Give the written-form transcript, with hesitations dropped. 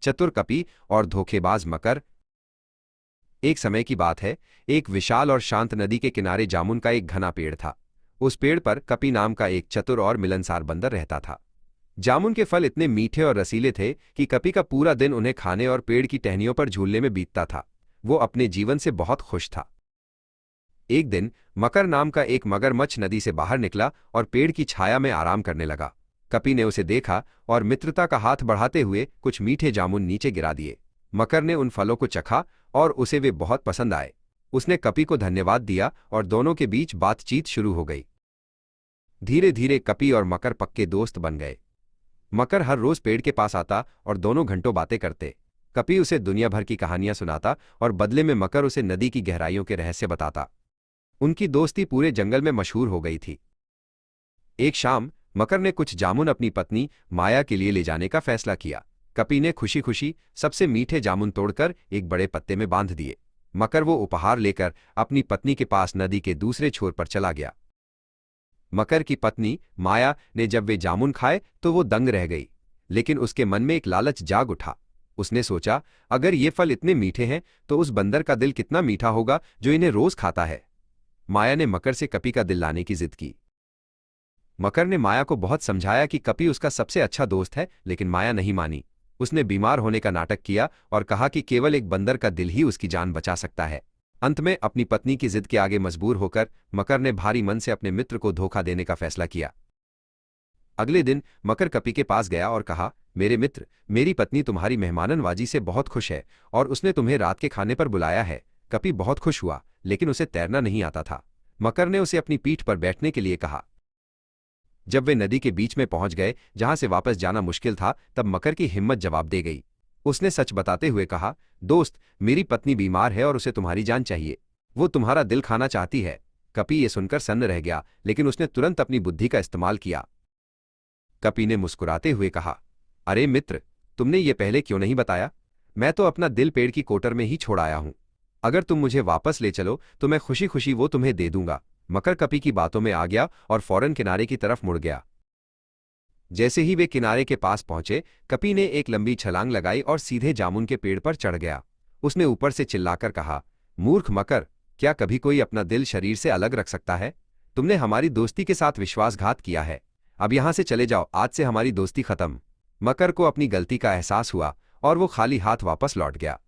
चतुर कपी और धोखेबाज मकर। एक समय की बात है, एक विशाल और शांत नदी के किनारे जामुन का एक घना पेड़ था। उस पेड़ पर कपी नाम का एक चतुर और मिलनसार बंदर रहता था। जामुन के फल इतने मीठे और रसीले थे कि कपी का पूरा दिन उन्हें खाने और पेड़ की टहनियों पर झूलने में बीतता था। वो अपने जीवन से बहुत खुश था। एक दिन मकर नाम का एक मगरमच्छ नदी से बाहर निकला और पेड़ की छाया में आराम करने लगा। कपी ने उसे देखा और मित्रता का हाथ बढ़ाते हुए कुछ मीठे जामुन नीचे गिरा दिए। मकर ने उन फलों को चखा और उसे वे बहुत पसंद आए। उसने कपी को धन्यवाद दिया और दोनों के बीच बातचीत शुरू हो गई। धीरे धीरे कपी और मकर पक्के दोस्त बन गए। मकर हर रोज पेड़ के पास आता और दोनों घंटों बातें करते। कपी उसे दुनिया भर की कहानियां सुनाता और बदले में मकर उसे नदी की गहराइयों के रहस्य बताता। उनकी दोस्ती पूरे जंगल में मशहूर हो गई थी। एक शाम मकर ने कुछ जामुन अपनी पत्नी माया के लिए ले जाने का फैसला किया। कपी ने खुशी खुशी सबसे मीठे जामुन तोड़कर एक बड़े पत्ते में बांध दिए। मकर वो उपहार लेकर अपनी पत्नी के पास नदी के दूसरे छोर पर चला गया। मकर की पत्नी माया ने जब वे जामुन खाए तो वो दंग रह गई, लेकिन उसके मन में एक लालच जाग उठा। उसने सोचा, अगर ये फल इतने मीठे हैं तो उस बंदर का दिल कितना मीठा होगा जो इन्हें रोज खाता है। माया ने मकर से कपी का दिल लाने की जिद की। मकर ने माया को बहुत समझाया कि कपी उसका सबसे अच्छा दोस्त है, लेकिन माया नहीं मानी। उसने बीमार होने का नाटक किया और कहा कि केवल एक बंदर का दिल ही उसकी जान बचा सकता है। अंत में अपनी पत्नी की जिद के आगे मजबूर होकर मकर ने भारी मन से अपने मित्र को धोखा देने का फैसला किया। अगले दिन मकर कपी के पास गया और कहा, मेरे मित्र, मेरी पत्नी तुम्हारी मेहमाननवाजी से बहुत खुश है और उसने तुम्हें रात के खाने पर बुलाया है। कपी बहुत खुश हुआ, लेकिन उसे तैरना नहीं आता था। मकर ने उसे अपनी पीठ पर बैठने के लिए कहा। जब वे नदी के बीच में पहुंच गए जहां से वापस जाना मुश्किल था, तब मकर की हिम्मत जवाब दे गई। उसने सच बताते हुए कहा, दोस्त, मेरी पत्नी बीमार है और उसे तुम्हारी जान चाहिए। वो तुम्हारा दिल खाना चाहती है। कपी ये सुनकर सन्न रह गया, लेकिन उसने तुरंत अपनी बुद्धि का इस्तेमाल किया। कपी ने मुस्कुराते हुए कहा, अरे मित्र, तुमने ये पहले क्यों नहीं बताया? मैं तो अपना दिल पेड़ की कोटर में ही छोड़ आया हूं। अगर तुम मुझे वापस ले चलो तो मैं खुशी खुशी वो तुम्हें दे दूंगा। मकर कपी की बातों में आ गया और फौरन किनारे की तरफ मुड़ गया। जैसे ही वे किनारे के पास पहुंचे, कपी ने एक लंबी छलांग लगाई और सीधे जामुन के पेड़ पर चढ़ गया। उसने ऊपर से चिल्लाकर कहा, मूर्ख मकर, क्या कभी कोई अपना दिल शरीर से अलग रख सकता है? तुमने हमारी दोस्ती के साथ विश्वासघात किया है। अब यहां से चले जाओ, आज से हमारी दोस्ती खत्म। मकर को अपनी गलती का एहसास हुआ और वो खाली हाथ वापस लौट गया।